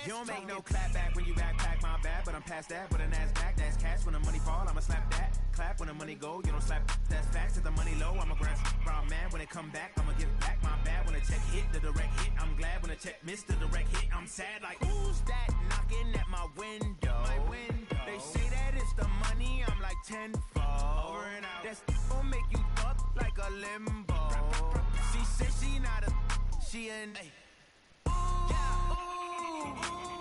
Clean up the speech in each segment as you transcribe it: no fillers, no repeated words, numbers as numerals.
You don't make no clap back when you backpack, my bad, but I'm past that. With an ass back, that's cash. When the money fall, I'ma slap that. Clap when the money go, you don't slap. That's facts. If the money low, I'ma grab brown man. When it come back, I'ma give back my bad. When the check hit, the direct hit. I'm glad when the check missed the direct hit. I'm sad like, who's that knocking at my window? They say that it's the money, I'm like tenfold. Over and out. That's gon' make you fuck like a limbo. She said she not a, she an.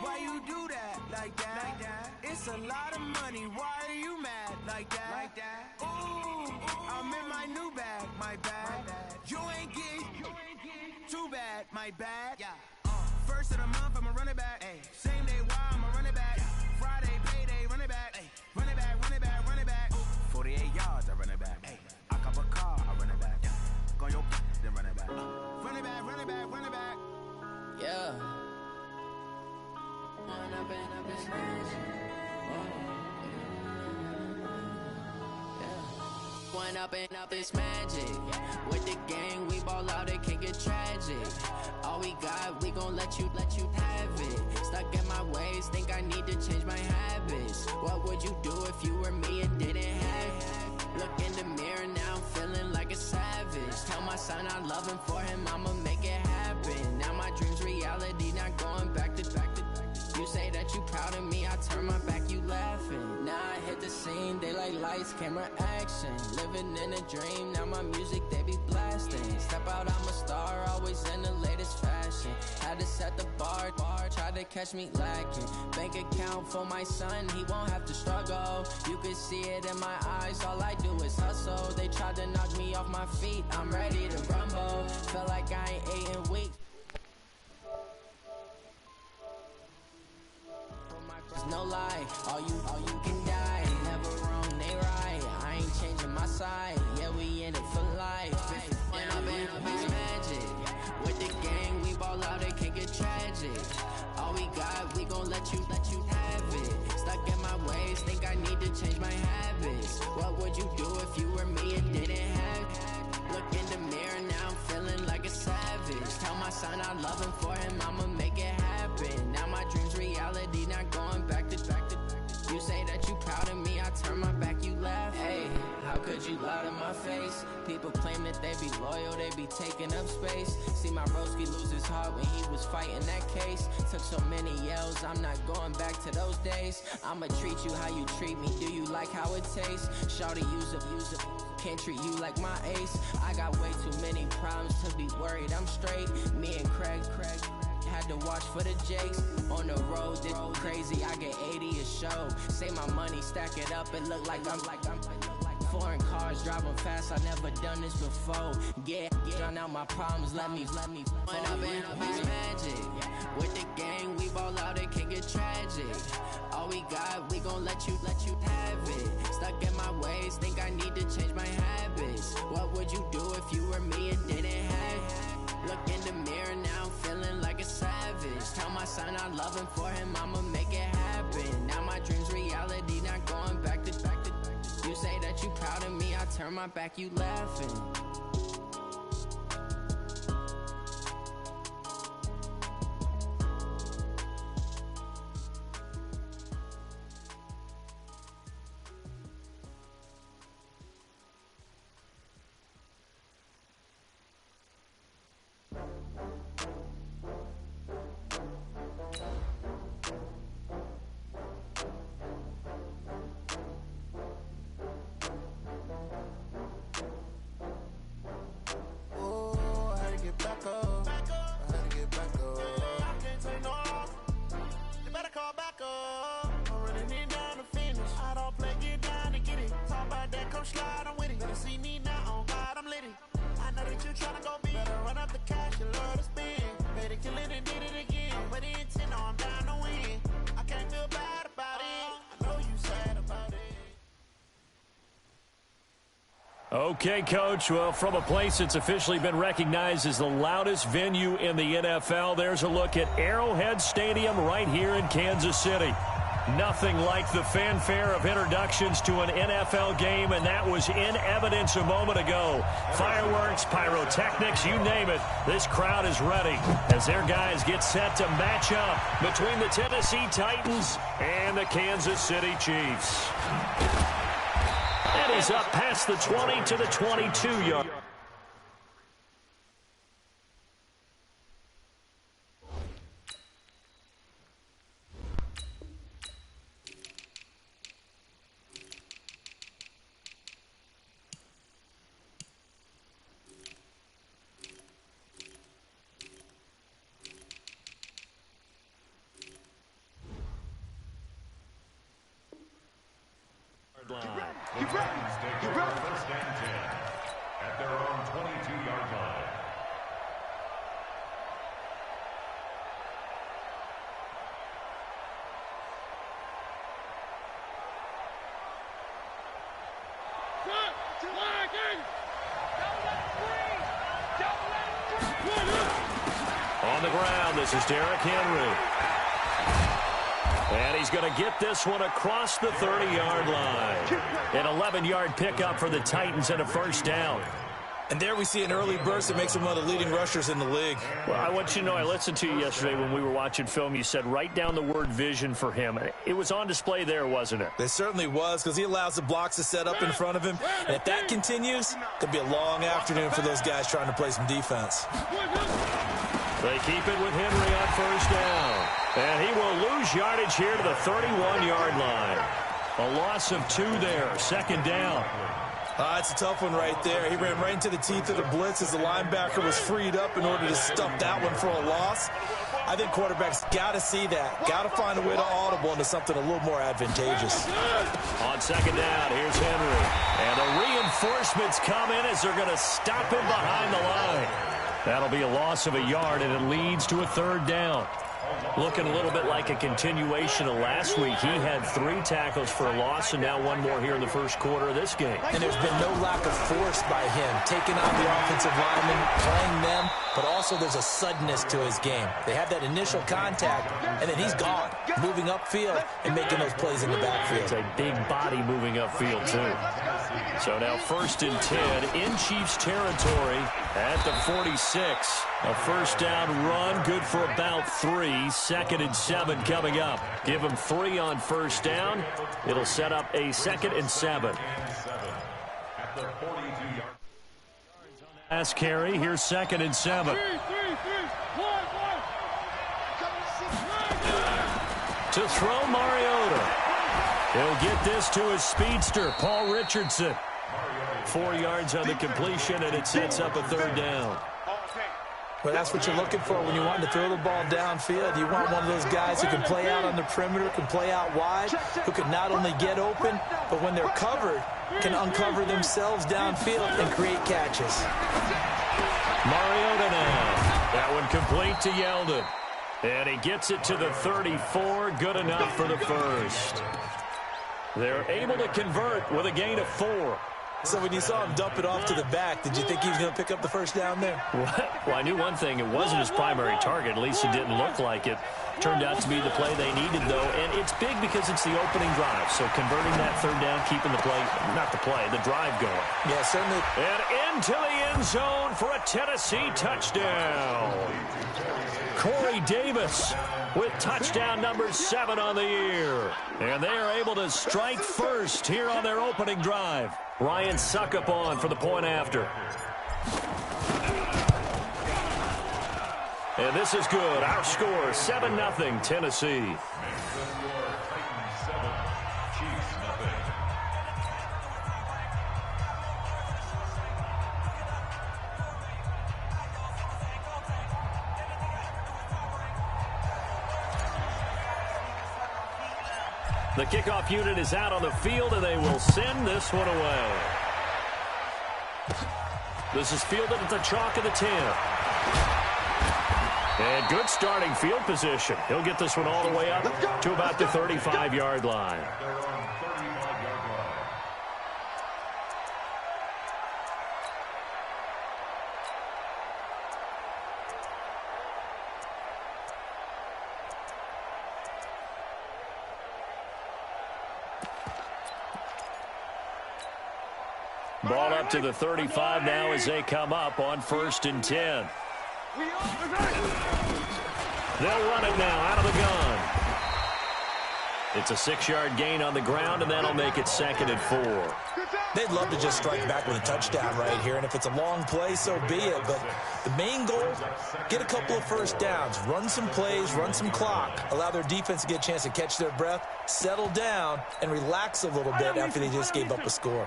Why you do that like that? It's a lot of money. Why are you mad like that? Ooh, I'm in my new bag, my bad. You ain't get too bad, my bad. First of the month, I'ma run it back. Same day, why I'ma run it back. Friday, payday, run it back. Run it back, run it back, run it back. 48 yards, I run it back. I cop a car, I run it back. Go on your then run it back. Run it back, run it back, run it back. Yeah. One up and up is magic. With the gang, we ball out, it can get tragic. All we got, we gon' let you have it. Stuck in my ways, think I need to change my habits. What would you do if you were me and didn't have it? Look in the mirror now, I'm feeling like a savage. Tell my son I love him, for him I'ma make it happen. Now my dream's reality, not going back to. You say that you proud of me, I turn my back, you laughing. Now I hit the scene, they like lights, camera, action. Living in a dream, now my music, they be blasting. Step out, I'm a star, always in the latest fashion. Had to set the bar, try to catch me lacking. Bank account for my son, he won't have to struggle. You can see it in my eyes, all I do is hustle. They tried to knock me off my feet, I'm ready to rumble. Felt like I ain't ate in weeks. No lie, all you can die. Never wrong, they right. I ain't changing my side. Yeah, we in it for life. When I'm in it's magic. With the gang, we ball out, it can get tragic. All we got, we gon' let you have it. Stuck in my ways, think I need to change my habits. What would you do if you were me and didn't have it? Look in the mirror, now I'm feeling like a savage. Tell my son I love him, for him I'ma make it happen. Now my dream's reality, not going back to. You say that you proud of me, I turn my back, you laugh. Hey, how could you lie to my face? People claim that they be loyal, they be taking up space. See my broski lose his heart when he was fighting that case. Took so many yells, I'm not going back to those days. I'ma treat you how you treat me, do you like how it tastes? Shawty, use up, can't treat you like my ace. I got way too many problems to be worried, I'm straight. Me and Craig had to watch for the Jakes. On the road, this crazy, I get 80 a show. Say my money, stack it up, it look like I'm foreign cars, driving fast, I never done this before. Yeah, drown out my problems, let me When I'm in it's magic. With the gang, we ball out, it can get tragic. All we got, we gon' let you have it. Stuck in my ways, think I need to change my habits. What would you do if you were me and didn't have it? Look in the mirror, now I'm feeling like a savage. Tell my son I love him, for him I'ma make it happen. Now my dream's reality, not going back to. You say that you proud of me, I turn my back, you laughing. Okay, Coach. Well, from a place that's officially been recognized as the loudest venue in the NFL, there's a look at Arrowhead Stadium right here in Kansas City. Nothing like the fanfare of introductions to an NFL game, and that was in evidence a moment ago. Fireworks, pyrotechnics, you name it, this crowd is ready as their guys get set to match up between the Tennessee Titans and the Kansas City Chiefs. And he's up past the 20 to the 22-yard. First and 10 at their own 22-yard line. On the ground, this is Derrick Henry. And he's going to get this one across the 30-yard line. An 11-yard pickup for the Titans and a first down. And there we see an early burst that makes him one of the leading rushers in the league. Well, I want you to know, I listened to you yesterday when we were watching film. You said write down the word vision for him. It was on display there, wasn't it? It certainly was, because he allows the blocks to set up in front of him. And if that continues, it could be a long afternoon for those guys trying to play some defense. They keep it with Henry on first down. And he will lose yardage here to the 31-yard line. A loss of 2 there, second down. It's a tough one right there. He ran right into the teeth of the blitz as the linebacker was freed up in order to stuff that one for a loss. I think quarterbacks got to see that. Got to find a way to audible into something a little more advantageous. On second down, here's Henry. And the reinforcements come in as they're going to stop him behind the line. That'll be a loss of a yard, and it leads to a third down. Looking a little bit like a continuation of last week. He had 3 tackles for a loss, and now 1 more here in the first quarter of this game. And there's been no lack of force by him, taking on the offensive linemen, playing them, but also there's a suddenness to his game. They have that initial contact, and then he's gone, moving upfield and making those plays in the backfield. It's a big body moving upfield, too. So now first and 10 in Chiefs territory at the 46. A first down run, good for about 3. Second and 7 coming up. Give him 3 on first down. It'll set up a second and 7. Last carry, here's second and 7. To throw Mariota. He'll get this to his speedster, Paul Richardson. 4 yards on the completion, and it sets up a third down. Well, that's what you're looking for when you want to throw the ball downfield. You want one of those guys who can play out on the perimeter, can play out wide, who can not only get open, but when they're covered, can uncover themselves downfield and create catches. Mariota now. That one complete to Yeldon. And he gets it to the 34. Good enough for the first. They're able to convert with a gain of 4. So when you saw him dump it off to the back, did you think he was going to pick up the first down there? Well, I knew one thing. It wasn't his primary target. At least it didn't look like it. Turned out to be the play they needed, though. And it's big because it's the opening drive. So converting that third down, keeping the play, not the play, the drive going. Yeah, certainly. And into the end zone for a Tennessee touchdown. Corey Davis with touchdown number 7 on the year. And they are able to strike first here on their opening drive. Ryan Suckup on for the point after. And this is good. Our score, 7-0 Tennessee. The kickoff unit is out on the field, and they will send this one away. This is fielded at the chalk of the 10. And good starting field position. He'll get this one all the way up to about the 35-yard line. Ball up to the 35 now as they come up on 1st and 10. They'll run it now out of the gun. It's a 6-yard gain on the ground, and that'll make it 2nd and 4. They'd love to just strike back with a touchdown right here, and if it's a long play, so be it. But the main goal, get a couple of first downs, run some plays, run some clock, allow their defense to get a chance to catch their breath, settle down, and relax a little bit after they just gave up a score.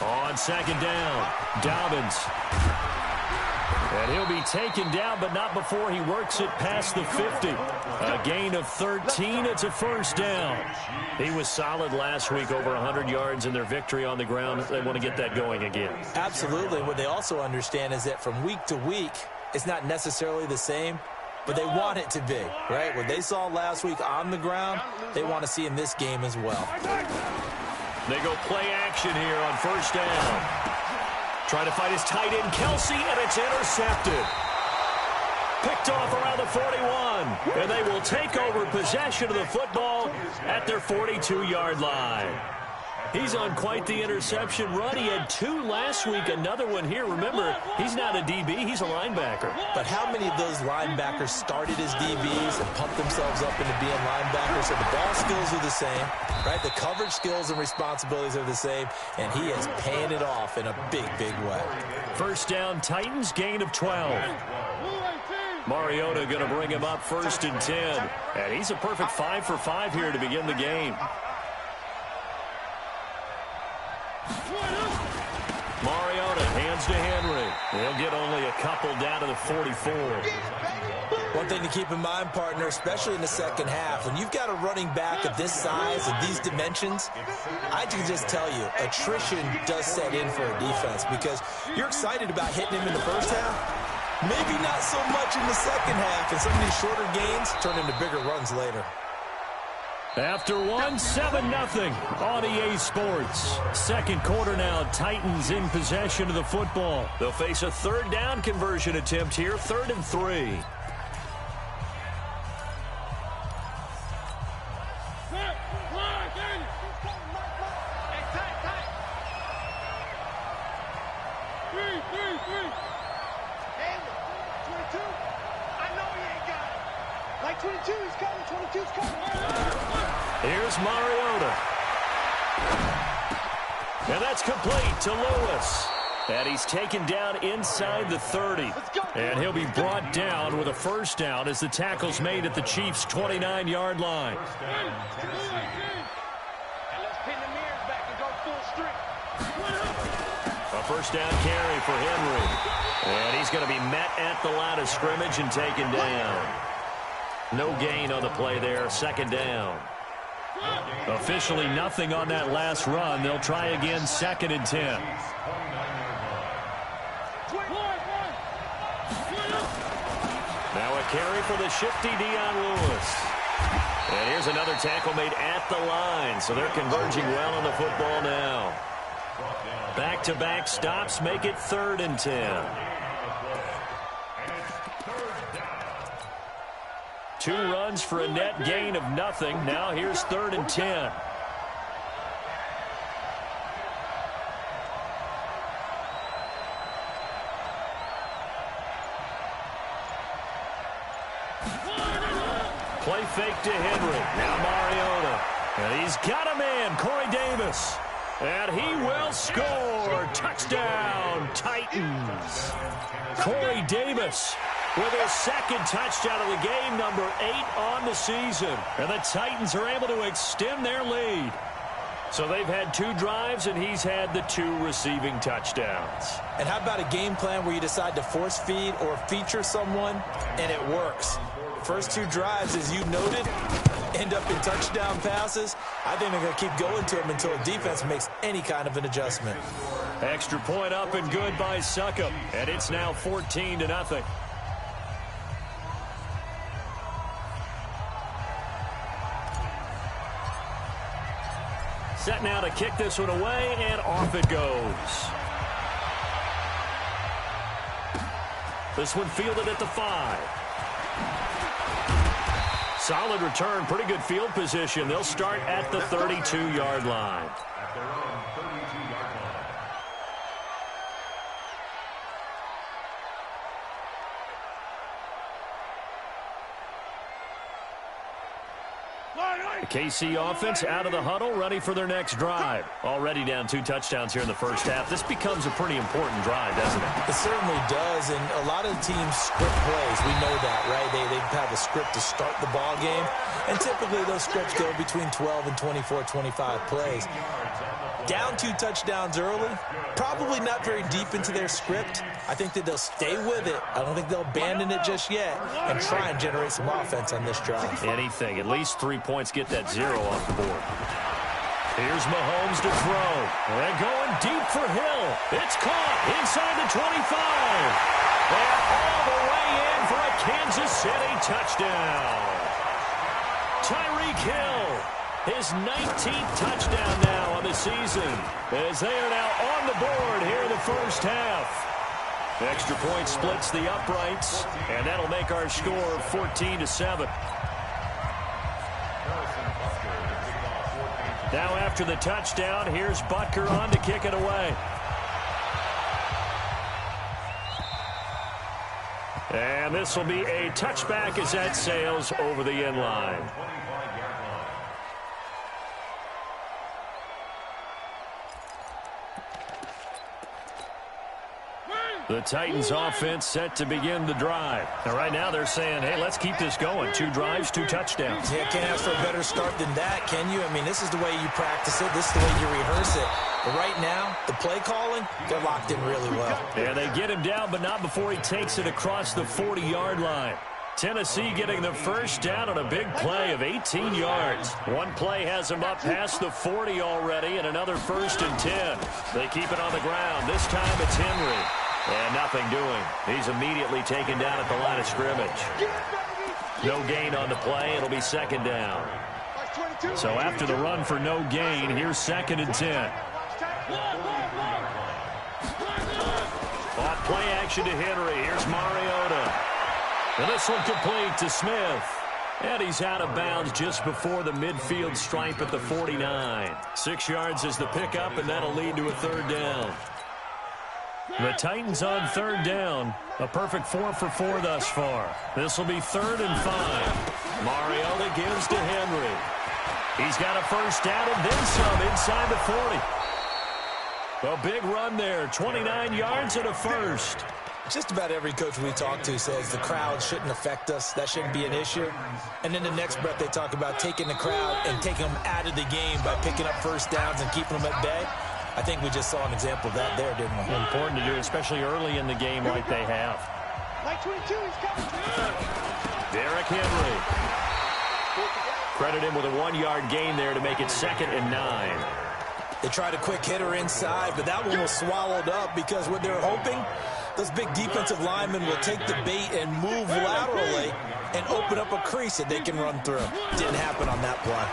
On 2nd down, Dobbins. And he'll be taken down, but not before he works it past the 50. A gain of 13. It's a 1st down. He was solid last week, over 100 yards in their victory on the ground. They want to get that going again. Absolutely. What they also understand is that from week to week, it's not necessarily the same, but they want it to be, right? What they saw last week on the ground, they want to see in this game as well. They go play action here on 1st down. Trying to fight his tight end, Kelsey, and it's intercepted. Picked off around the 41, and they will take over possession of the football at their 42-yard line. He's on quite the interception run. He had 2 last week, another one here. Remember, he's not a DB, he's a linebacker. But how many of those linebackers started as DBs and pumped themselves up into being linebackers? So the ball skills are the same, right? The coverage skills and responsibilities are the same, and he is paying it off in a big, big way. 1st down, Titans, gain of 12. Mariota going to bring him up 1st and 10. And he's a perfect 5 for 5 here to begin the game. Mariota hands to Henry. He'll get only a couple down to the 44. One thing to keep in mind, partner, especially in the second half, when you've got a running back of this size and these dimensions, I can just tell you, attrition does set in for a defense because you're excited about hitting him in the first half. Maybe not so much in the second half, and some of these shorter gains turn into bigger runs later. After 7-0 on EA Sports. 2nd quarter now, Titans in possession of the football. They'll face a 3rd down conversion attempt here, 3rd and 3. Here's Mariota. And that's complete to Lewis. And he's taken down inside the 30. And he'll be brought down with a 1st down as the tackle's made at the Chiefs' 29-yard line. A 1st down carry for Henry. And he's going to be met at the line of scrimmage and taken down. No gain on the play there, 2nd down. Officially nothing on that last run. They'll try again, 2nd and 10. Now a carry for the shifty Dion Lewis. And here's another tackle made at the line. So they're converging well on the football now. Back-to-back stops make it 3rd and 10. 2 runs for a net gain of nothing. Now here's 3rd and 10. Play fake to Henry. Now Mariota. And he's got a man, Corey Davis. And he will score. Touchdown, Titans. Corey Davis with his 2nd touchdown of the game, number 8 on the season. And the Titans are able to extend their lead. So they've had 2 drives, and he's had the 2 receiving touchdowns. And how about a game plan where you decide to force feed or feature someone, and it works? First 2 drives, as you noted, end up in touchdown passes. I think they're going to keep going to them until the defense makes any kind of an adjustment. Extra point up and good by Succop. And it's now 14-0. Set now to kick this one away, and off it goes. This one fielded at the 5. Solid return, pretty good field position. They'll start at the 32-yard line. At their own 32-yard line. The KC offense out of the huddle, ready for their next drive. Already down 2 touchdowns here in the first half. This becomes a pretty important drive, doesn't it? It certainly does, and a lot of teams script plays. We know that, right? They have a script to start the ball game, and typically those scripts go between 12 and 24, 25 plays. Down 2 touchdowns early, probably not very deep into their script. I think that they'll stay with it. I don't think they'll abandon it just yet and try and generate some offense on this drive. Anything, at least 3 points, get that 0 off the board. Here's Mahomes to throw. And going deep for Hill. It's caught inside the 25. And all the way in for a Kansas City touchdown. Tyreek Hill, his 19th touchdown now on the season, as they are now on the board here in the first half. Extra point splits the uprights, and that'll make our score 14-7. Now after the touchdown, here's Butker on to kick it away. And this will be a touchback as that sails over the end line. The Titans offense set to begin the drive. And right now they're saying, hey, let's keep this going. 2 drives, 2 touchdowns. Yeah, can't ask for a better start than that, can you? I mean, this is the way you practice it. This is the way you rehearse it. But right now, the play calling, they're locked in really well. Yeah, they get him down, but not before he takes it across the 40-yard line. Tennessee getting the first down on a big play of 18 yards. One play has him up past the 40 already, and another 1st and 10. They keep it on the ground. This time it's Henry. And nothing doing. He's immediately taken down at the line of scrimmage. No gain on the play. It'll be 2nd down. So after the run for no gain, here's 2nd and 10. Off play action to Henry. Here's Mariota. And this one complete to Smith. And he's out of bounds just before the midfield stripe at the 49. 6 yards is the pickup, and that'll lead to a 3rd down. The Titans on 3rd down. A perfect 4 for 4 thus far. This will be 3rd and 5. Mariota gives to Henry. He's got a 1st down and then some inside the 40. A big run there. 29 yards and a 1st. Just about every coach we talk to says the crowd shouldn't affect us. That shouldn't be an issue. And then the next breath they talk about taking the crowd and taking them out of the game by picking up 1st downs and keeping them at bay. I think we just saw an example of that there, didn't we? Important to do, especially early in the game like they have. Like 22, he's coming. Derrick Henry. Credit him with a 1-yard gain there to make it 2nd and 9. They tried a quick hitter inside, but that one was swallowed up because what they're hoping, those big defensive linemen will take the bait and move laterally and open up a crease that they can run through. Didn't happen on that play.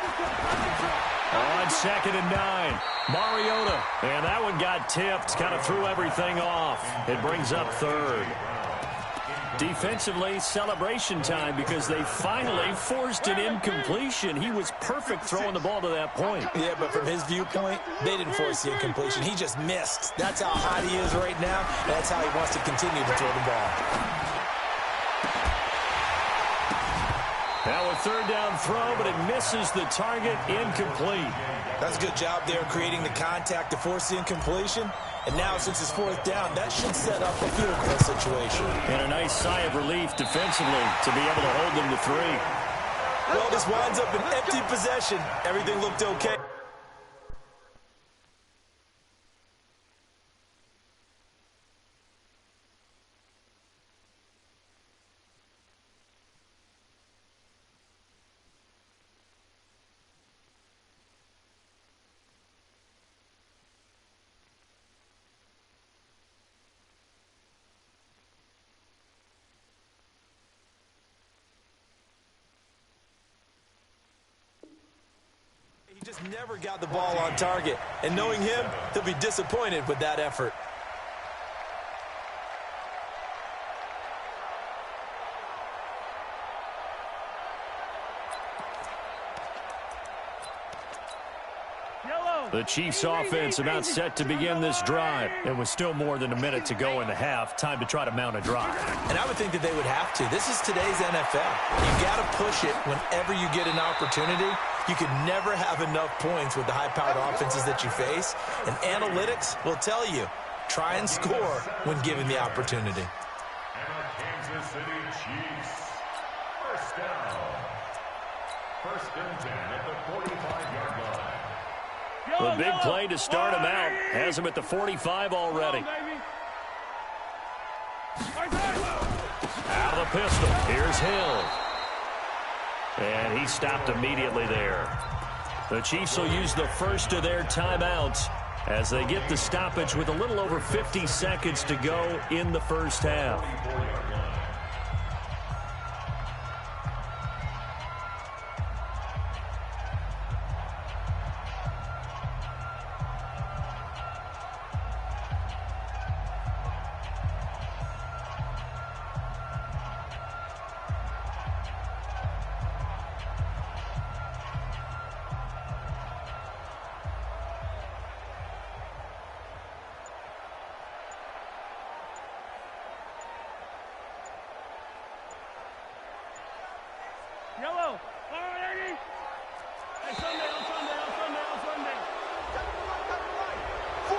On 2nd and 9, Mariota. And that one got tipped, kind of threw everything off. It brings up 3rd. Defensively, celebration time because they finally forced an incompletion. He was perfect throwing the ball to that point. Yeah, but from his viewpoint, they didn't force the incompletion. He just missed. That's how hot he is right now, and that's how he wants to continue to throw the ball. Now a 3rd down throw, but it misses the target, incomplete. That's a good job there creating the contact to force the incompletion. And now, since it's 4th down, that should set up a field goal situation. And a nice sigh of relief defensively to be able to hold them to 3. Well, this winds up an empty possession. Everything looked okay. Just never got the ball on target. And knowing him, he'll be disappointed with that effort. The Chiefs offense about set to begin this drive. It was still more than a minute to go in the half. Time to try to mount a drive. And I would think that they would have to. This is today's NFL. You got to push it whenever you get an opportunity. You can never have enough points with the high-powered offenses that you face. And analytics will tell you, try and score when given the opportunity. And our Kansas City Chiefs, first down. First and 10 at the 45-yard line. The big play to start him out has him at the 45 already. Out of the pistol. Here's Hill. And he stopped immediately there. The Chiefs will use the first of their timeouts as they get the stoppage with a little over 50 seconds to go in the first half. Yellow. Hey, Sunday.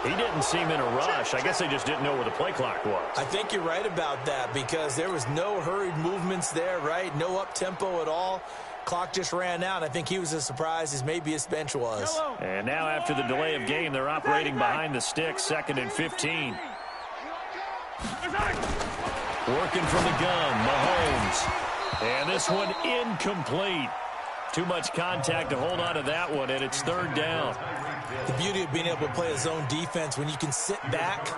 He didn't seem in a rush. I guess they just didn't know where the play clock was. I think you're right about that because there was no hurried movements there, right? No up-tempo at all. Clock just ran out. I think he was as surprised as maybe his bench was. And now after the delay of game, they're operating behind the sticks, 2nd and 15. Working from the gun, Mahomes. And this one incomplete. Too much contact to hold on to that one, and it's 3rd down. The beauty of being able to play a zone defense, when you can sit back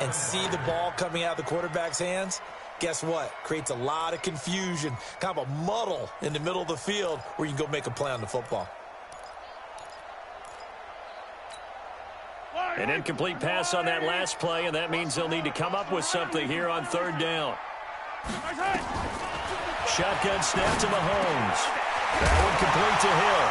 and see the ball coming out of the quarterback's hands, guess what? Creates a lot of confusion, kind of a muddle in the middle of the field where you can go make a play on the football. An incomplete pass on that last play, and that means they'll need to come up with something here on 3rd down. Shotgun snap to Mahomes. That one complete to Hill.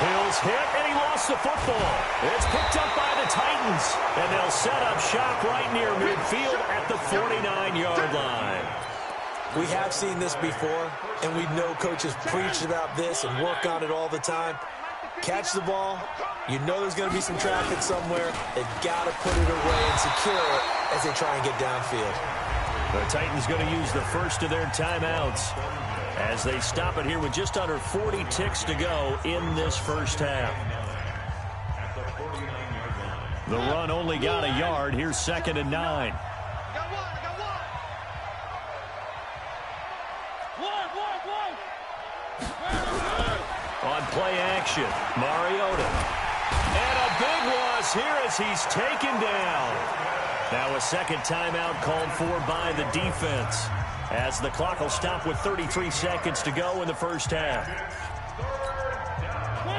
Hill's hit, and he lost the football. It's picked up by the Titans, and they'll set up shop right near midfield at the 49-yard line. We have seen this before, and we know coaches preach about this and work on it all the time. Catch the ball. You know there's going to be some traffic somewhere. They've got to put it away and secure it as they try and get downfield. The Titans going to use the first of their timeouts as they stop it here with just under 40 ticks to go in this first half. The run only got a yard. Here's 2nd and 9. On play action, Mariota. And a big loss here as he's taken down. Now a second timeout called for by the defense, as the clock will stop with 33 seconds to go in the first half.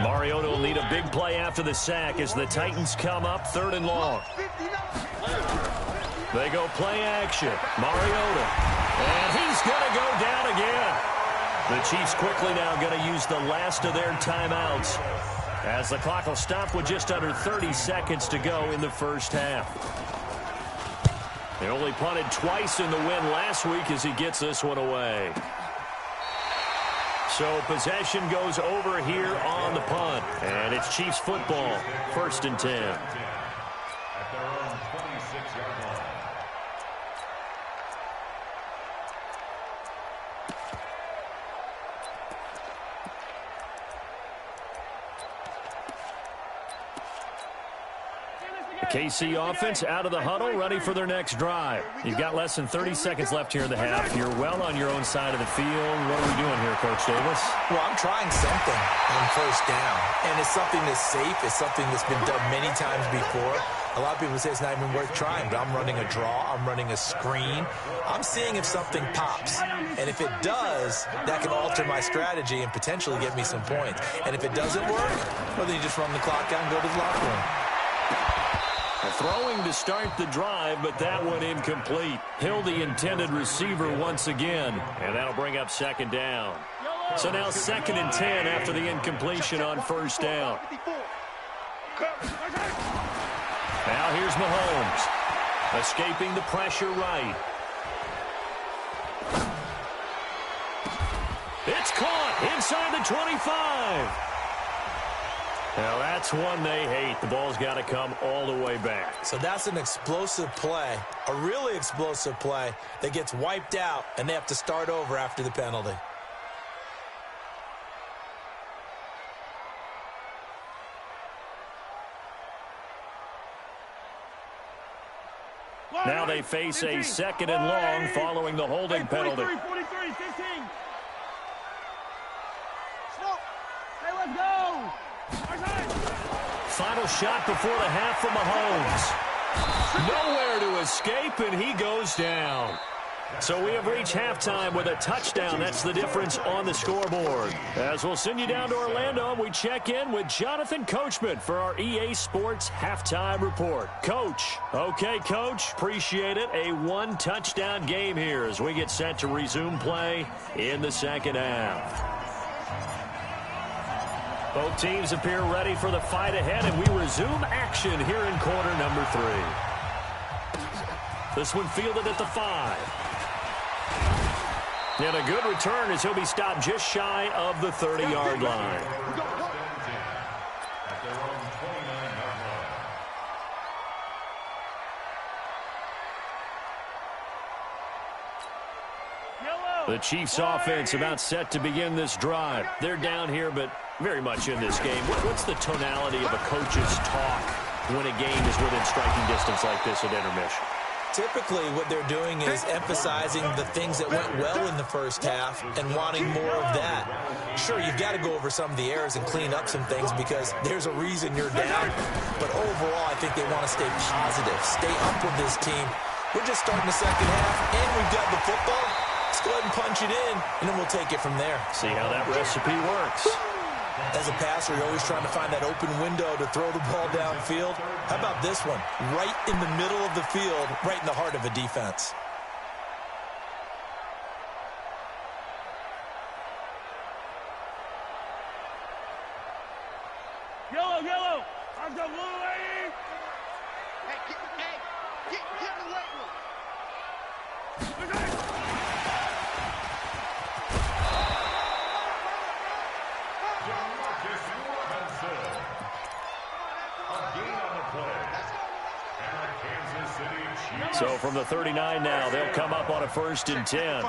Mariota will need a big play after the sack as the Titans come up 3rd and long. They go play action. Mariota. And he's going to go down again. The Chiefs quickly now going to use the last of their timeouts, as the clock will stop with just under 30 seconds to go in the first half. They only punted twice in the win last week as he gets this one away. So possession goes over here on the punt. And it's Chiefs football, 1st and 10. At their own 26-yard line. KC offense out of the huddle, ready for their next drive. You've got less than 30 seconds left here in the half. You're well on your own side of the field. What are we doing here, Coach Davis? Well, I'm trying something on 1st down, and it's something that's safe. It's something that's been done many times before. A lot of people say it's not even worth trying, but I'm running a draw. I'm running a screen. I'm seeing if something pops, and if it does, that can alter my strategy and potentially get me some points. And if it doesn't work, well, then you just run the clock out and go to the locker room. Throwing to start the drive, but that one incomplete. Hill, the intended receiver once again, and that'll bring up 2nd down. So now 2nd and 10 after the incompletion on 1st down. Now here's Mahomes, escaping the pressure right. It's caught inside the 25. Now that's one they hate. The ball's got to come all the way back. So that's an explosive play, a really explosive play that gets wiped out, and they have to start over after the penalty. Now they face a second and long following the holding penalty. 43, 15. Hey, let's go. Final shot before the half from Mahomes. Nowhere to escape, and he goes down. So we have reached halftime with a touchdown. That's the difference on the scoreboard. As we'll send you down to Orlando, we check in with Jonathan Coachman for our EA Sports Halftime Report. Coach. Okay, Coach. Appreciate it. A one-touchdown game here as we get set to resume play in the second half. Both teams appear ready for the fight ahead, and we resume action here in quarter number 3. This one fielded at the 5. And a good return as he'll be stopped just shy of the 30-yard line. The Chiefs offense about set to begin this drive. They're down here, but very much in this game. What's the tonality of a coach's talk when a game is within striking distance like this at intermission? Typically, what they're doing is emphasizing the things that went well in the first half and wanting more of that. Sure, you've got to go over some of the errors and clean up some things because there's a reason you're down. But overall, I think they want to stay positive, stay up with this team. We're just starting the second half, and we've got the football. Let's go ahead and punch it in, and then we'll take it from there. See how that recipe works. As a passer, you're always trying to find that open window to throw the ball downfield. How about this one? Right in the middle of the field, right in the heart of a defense. Yellow. I've got blue lady. Get in the weight room. So from the 39 now, they'll come up on a 1st and 10.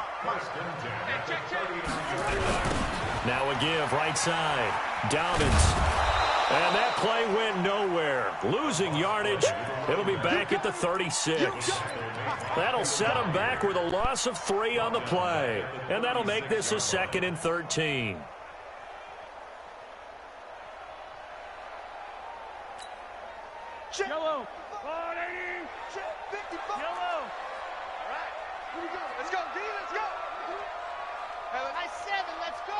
Now a give right side. Dobbins. And that play went nowhere. Losing yardage. It'll be back at the 36. That'll set them back with a loss of 3 on the play. And that'll make this a 2nd and 13. Yellow. Yellow. All right. Here we go. Let's go, D. Let's go. Nice 7. Let's go.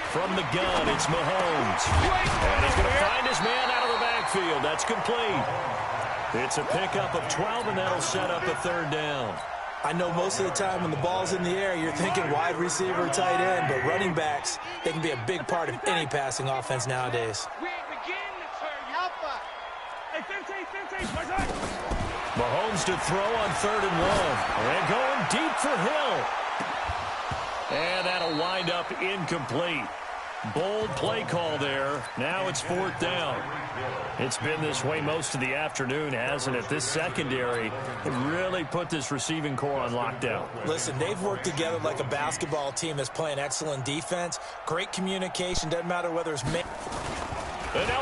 From the gun, it's Mahomes. And he's going to find his man out of the backfield. That's complete. It's a pickup of 12, and that'll set up a 3rd down. I know most of the time when the ball's in the air, you're thinking wide receiver, tight end, but running backs, they can be a big part of any passing offense nowadays. Mahomes to throw on 3rd and 1. And going deep for Hill. And that'll wind up incomplete. Bold play call there. Now it's 4th down. It's been this way most of the afternoon, hasn't it? This secondary really put this receiving core on lockdown. Listen, they've worked together like a basketball team that's playing excellent defense. Great communication. Doesn't matter whether it's... And now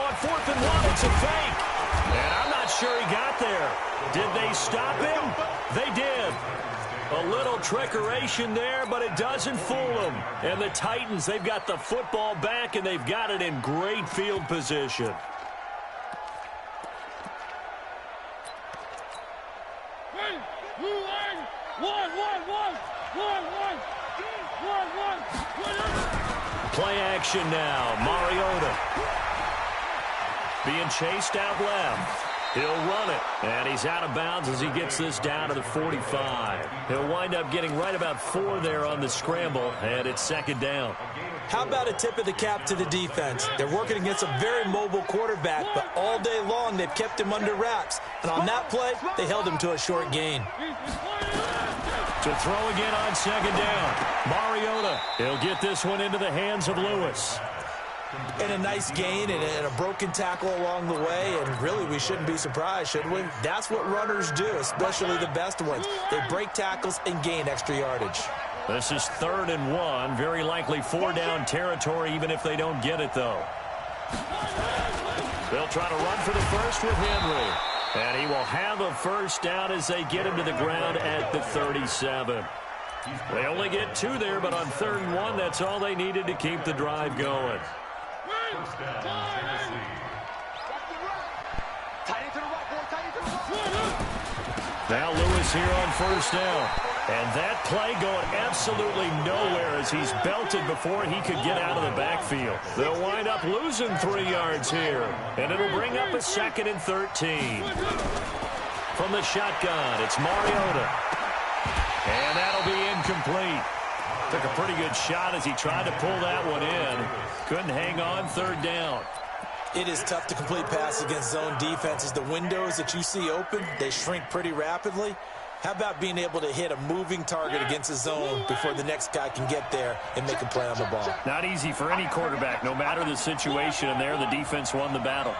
on 4th and 1, it's a fake. And I'm not sure he got there. Did they stop him? They did. A little trickeration there, but it doesn't fool them. And the Titans, they've got the football back, and they've got it in great field position. Play action now. Mariota being chased out left. He'll run it, and he's out of bounds as he gets this down to the 45. He'll wind up getting right about 4 there on the scramble, and it's 2nd down. How about a tip of the cap to the defense? They're working against a very mobile quarterback, but all day long they've kept him under wraps. And on that play, they held him to a short gain. To throw again on second down. Mariota, he'll get this one into the hands of Lewis. And a nice gain and a broken tackle along the way, and really we shouldn't be surprised, should we? That's what runners do, especially the best ones. They break tackles and gain extra yardage. This is 3rd and 1, very likely 4-down territory even if they don't get it, though. They'll try to run for the first with Henry. And he will have a first down as they get him to the ground at the 37. They only get 2 there, but on 3rd and 1, that's all they needed to keep the drive going. First down, Tennessee. Now Lewis here on first down. And that play going absolutely nowhere as he's belted before he could get out of the backfield. They'll wind up losing 3 yards here. And it'll bring up a 2nd and 13. From the shotgun, it's Mariota. And that'll be incomplete. Took a pretty good shot as he tried to pull that one in. Couldn't hang on 3rd down. It is tough to complete passes against zone defenses. The windows that you see open, they shrink pretty rapidly. How about being able to hit a moving target against a zone before the next guy can get there and make a play on the ball? Not easy for any quarterback, no matter the situation, and there the defense won the battle.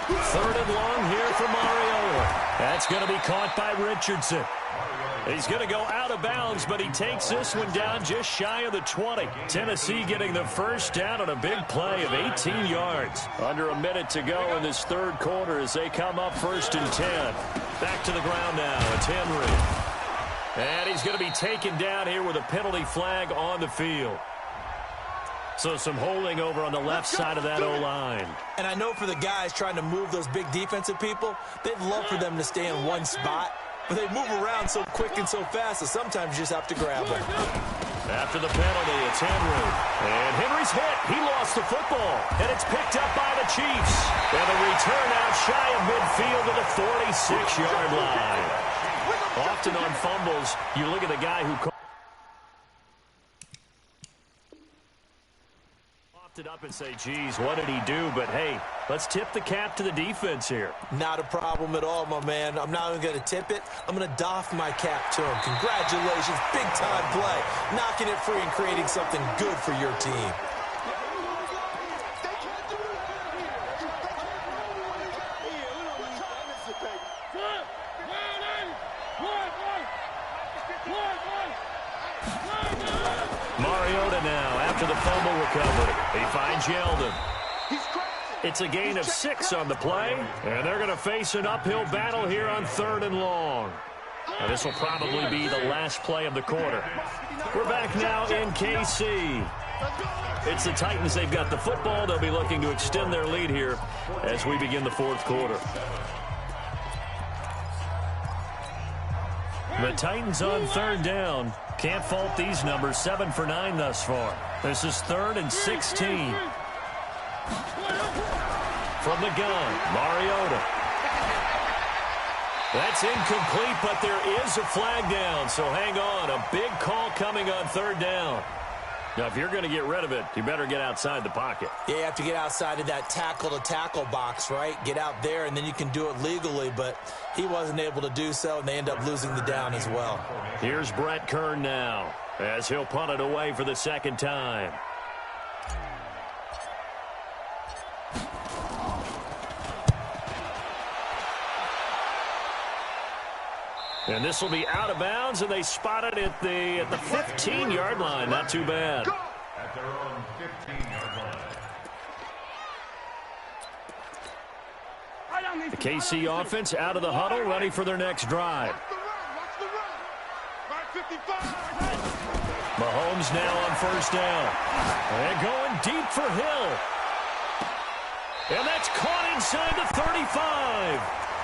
3rd and long here for Mariota. That's going to be caught by Richardson. He's going to go out of bounds, but he takes this one down just shy of the 20. Tennessee getting the first down on a big play of 18 yards. Under a minute to go in this 3rd quarter as they come up 1st and 10. Back to the ground now. It's Henry. And he's going to be taken down here with a penalty flag on the field. So some holding over on the left side of that O-line. And I know for the guys trying to move those big defensive people, they'd love for them to stay in one spot. But they move around so quick and so fast that sometimes you just have to grab them. After the penalty, it's Henry. And Henry's hit. He lost the football. And it's picked up by the Chiefs. And a return out shy of midfield to the 46-yard line. Often on fumbles, you look at the guy who it up and say, geez, what did he do? But, hey, let's tip the cap to the defense here. Not a problem at all, my man. I'm not even going to tip it. I'm going to doff my cap to him. Congratulations. Big-time play. Knocking it free and creating something good for your team. Mariota now after the fumble recovery. He finds Yeldon. It's a gain of 6 on the play, and they're going to face an uphill battle here on 3rd and long. And this will probably be the last play of the quarter. We're back now in KC. It's the Titans. They've got the football. They'll be looking to extend their lead here as we begin the 4th quarter. The Titans on 3rd down. Can't fault these numbers. 7 for 9 thus far. This is 3rd and 16. From the gun, Mariota. That's incomplete, but there is a flag down, so hang on. A big call coming on 3rd down. Now, if you're going to get rid of it, you better get outside the pocket. Yeah, you have to get outside of that tackle-to-tackle box, right? Get out there, and then you can do it legally, but he wasn't able to do so, and they end up losing the down as well. Here's Brett Kern now, as he'll punt it away for the 2nd time. And this will be out of bounds, and they spot it at the 15-yard line. Not too bad. At their own 15-yard line. The KC offense out of the huddle, ready for their next drive. Mahomes now on 1st down. And going deep for Hill. And that's caught inside the 35.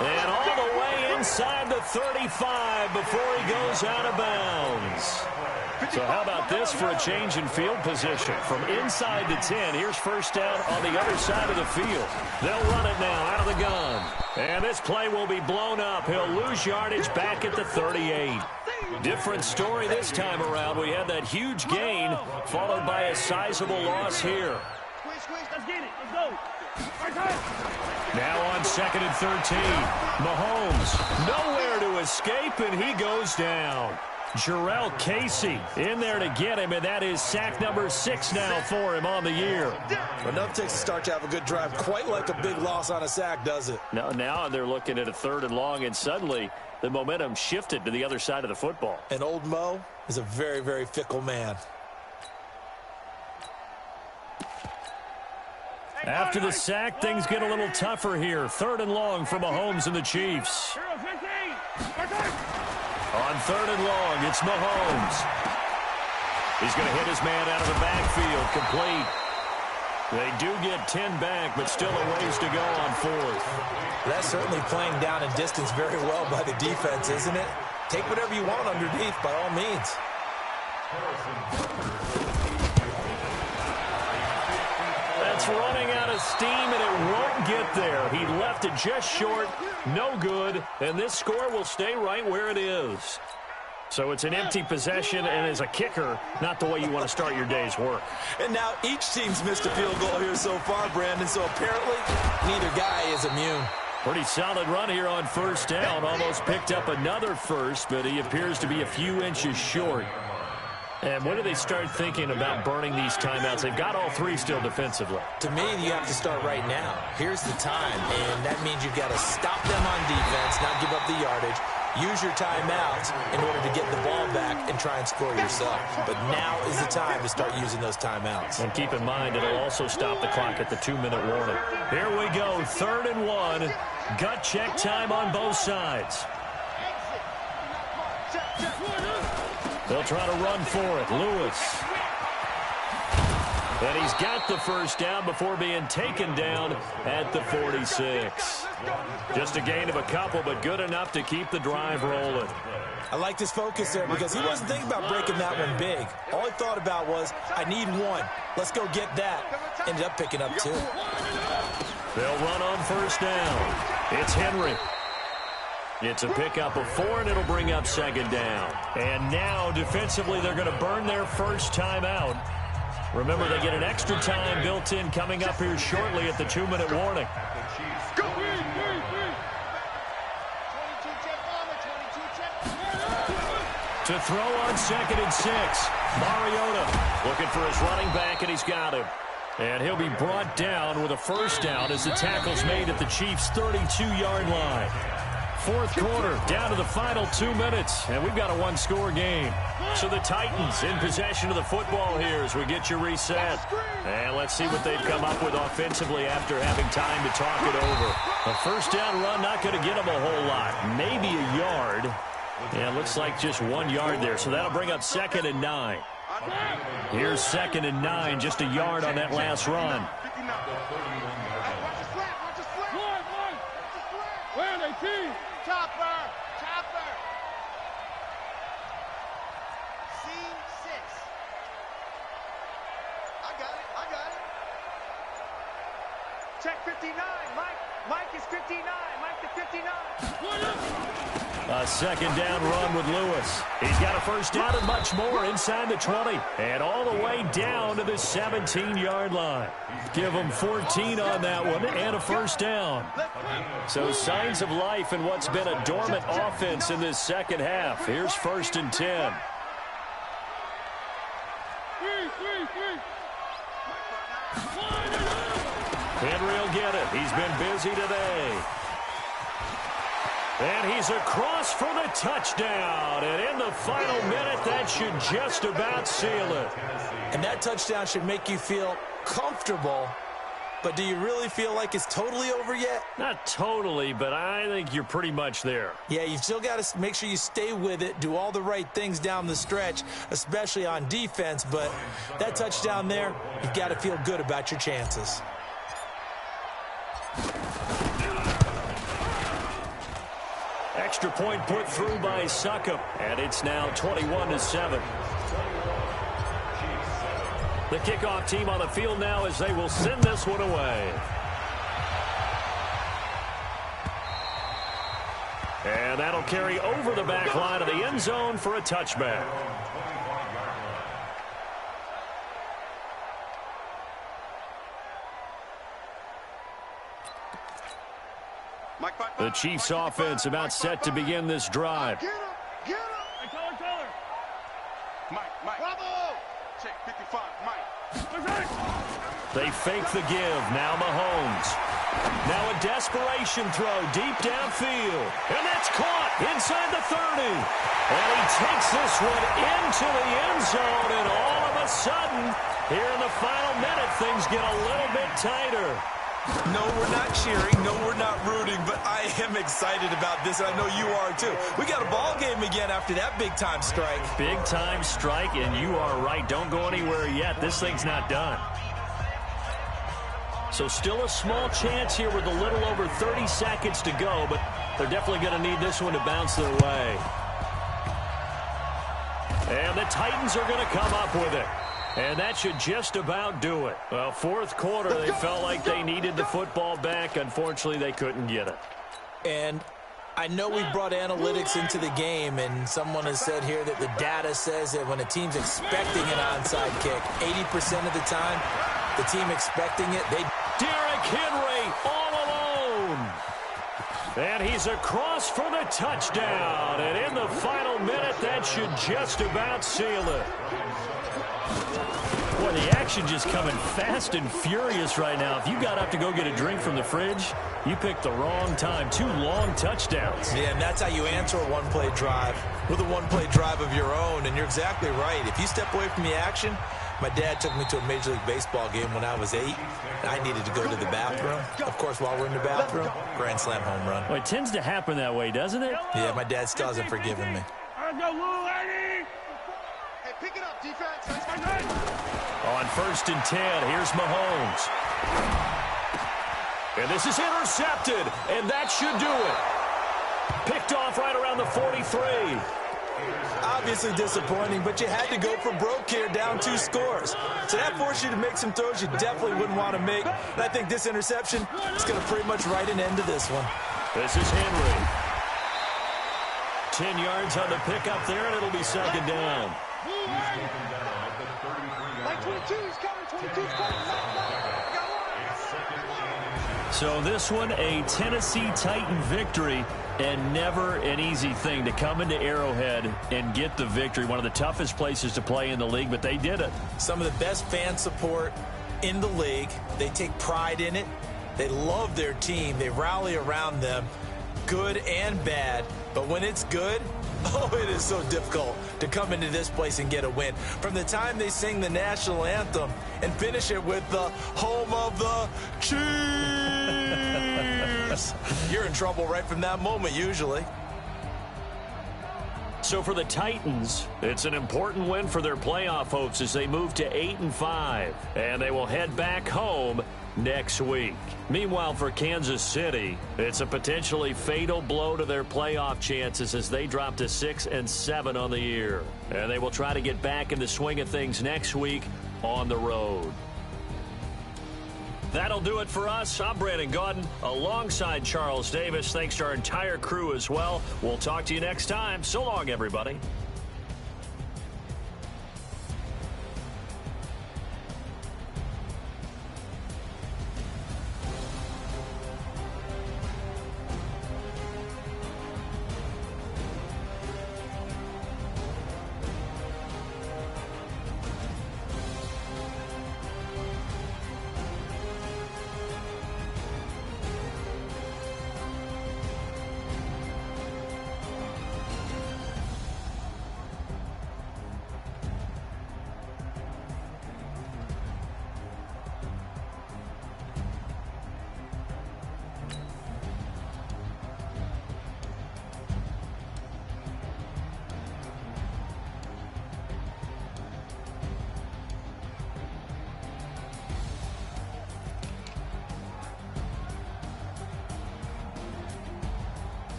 And all the way inside the 35 before he goes out of bounds. So how about this for a change in field position? From inside the 10, here's first down on the other side of the field. They'll run it now out of the gun. And this play will be blown up. He'll lose yardage back at the 38. Different story this time around. We had that huge gain followed by a sizable loss here. Let's get it. Let's go. Now on 2nd and 13. Mahomes nowhere to escape, and he goes down. Jarrell Casey in there to get him, and that is sack number 6 now for him on the year. Enough takes to start to have a good drive, quite like a big loss on a sack, does it? Now they're looking at a 3rd and long, and suddenly the momentum shifted to the other side of the football. And old Mo is a very, very fickle man. After the sack, things get a little tougher here. 3rd and long for Mahomes and the Chiefs. On 3rd and long, it's Mahomes. He's going to hit his man out of the backfield, complete. They do get 10 back, but still a ways to go on 4th. That's certainly playing down in distance very well by the defense, isn't it? Take whatever you want underneath, by all means. That's running out of steam, and it won't get there. He left it just short, no good, and this score will stay right where it is. So it's an empty possession, and as a kicker, not the way you want to start your day's work. And now each team's missed a field goal here so far, Brandon, so apparently neither guy is immune. Pretty solid run here on 1st down. Almost picked up another first, but he appears to be a few inches short. And when do they start thinking about burning these timeouts? They've got all 3 still defensively. To me, you have to start right now. Here's the time, and that means you've got to stop them on defense, not give up the yardage, use your timeouts in order to get the ball back and try and score yourself. But now is the time to start using those timeouts. And keep in mind, it'll also stop the clock at the 2-minute warning. Here we go, 3rd and 1. Gut check time on both sides. They'll try to run for it. Lewis. And he's got the first down before being taken down at the 46. Just a gain of a couple, but good enough to keep the drive rolling. I liked his focus there because he wasn't thinking about breaking that one big. All he thought about was, I need 1. Let's go get that. Ended up picking up 2. They'll run on 1st down. It's Henry. It's a pickup of 4, and it'll bring up 2nd down. And now, defensively, they're going to burn their first timeout. Remember, they get an extra time built in coming up here shortly at the 2-minute warning. Go! To throw on 2nd and 6. Mariota looking for his running back, and he's got him. And he'll be brought down with a first down as the tackle's made at the Chiefs' 32-yard line. 4th quarter, down to the final 2 minutes, and we've got a 1-score game. So the Titans in possession of the football here as we get you reset. And let's see what they've come up with offensively after having time to talk it over. A first down run, not going to get them a whole lot. Maybe a yard. Yeah, looks like just 1 yard there, so that'll bring up 2nd and 9. Here's 2nd and 9, just a yard on that last run. Where are they, team? Chopper! Seam 6. I got it. Check 59. Mike is 59. Mike to 59. A 2nd down run with Lewis. He's got a first down and much more inside the 20. And all the way down to the 17-yard line. Give him 14 on that one and a first down. So signs of life in what's been a dormant offense in this second half. Here's 1st and 10. Henry will get it. He's been busy today. And he's across for the touchdown. And in the final minute, that should just about seal it. And that touchdown should make you feel comfortable. But do you really feel like it's totally over yet? Not totally, but I think you're pretty much there. Yeah, you've still got to make sure you stay with it, do all the right things down the stretch, especially on defense. But that touchdown there, you've got to feel good about your chances. Extra point put through by Succop, and it's now 21-7. The kickoff team on the field now as they will send this one away. And that'll carry over the back line of the end zone for a touchback. The Chiefs offense about set to begin this drive. Get him! Get him! Hey, color. Mike. Bravo! Check 55, Mike. They fake the give. Now Mahomes. Now a desperation throw deep downfield. And that's caught inside the 30. And he takes this one into the end zone. And all of a sudden, here in the final minute, things get a little bit tighter. No, we're not cheering. No, we're not rooting. But I am excited about this. I know you are, too. We got a ball game again after that big-time strike. Big-time strike, and you are right. Don't go anywhere yet. This thing's not done. So still a small chance here with a little over 30 seconds to go, but they're definitely going to need this one to bounce their way. And the Titans are going to come up with it. And that should just about do it. Well, fourth quarter, they felt like they needed the football back. Unfortunately, they couldn't get it. And I know we brought analytics into the game, and someone has said here that the data says that when a team's expecting an onside kick, 80% of the time, the team expecting it, they... Derrick Henry all alone. And he's across for the touchdown. And in the final minute, that should just about seal it. Boy, the action just coming fast and furious right now. If you got up to go get a drink from the fridge, you picked the wrong time. 2 long touchdowns. Yeah, and that's how you answer a one-play drive with a one-play drive of your own. And you're exactly right. If you step away from the action, my dad took me to a Major League Baseball game when I was 8. I needed to go to the bathroom. Of course, while we're in the bathroom, grand slam home run. Well, it tends to happen that way, doesn't it? Yeah, my dad still hasn't forgiven me. Let's go, little lady! Hey, pick it up, defense. On 1st and 10, here's Mahomes. And this is intercepted, and that should do it. Picked off right around the 43. Obviously disappointing, but you had to go for broke here, down 2 scores. So that forced you to make some throws you definitely wouldn't want to make. And I think this interception is going to pretty much write an end to this one. This is Henry. 10 yards on the pickup there, and it'll be 2nd down. Like 22's coming, 22's coming. So this one, a Tennessee Titan victory, and never an easy thing to come into Arrowhead and get the victory. One of the toughest places to play in the league, but they did it. Some of the best fan support in the league. They take pride in it. They love their team. They rally around them, good and bad. But when it's good, oh, it is so difficult to come into this place and get a win. From the time they sing the national anthem and finish it with the home of the Chiefs, you're in trouble right from that moment, usually. So for the Titans, it's an important win for their playoff hopes as they move to 8-5, and they will head back home next week. Meanwhile, for Kansas City, it's a potentially fatal blow to their playoff chances as they drop to 6-7 on the year. And they will try to get back in the swing of things next week on the road. That'll do it for us. I'm Brandon Gaudin alongside Charles Davis. Thanks to our entire crew as well. We'll talk to you next time. So long, everybody.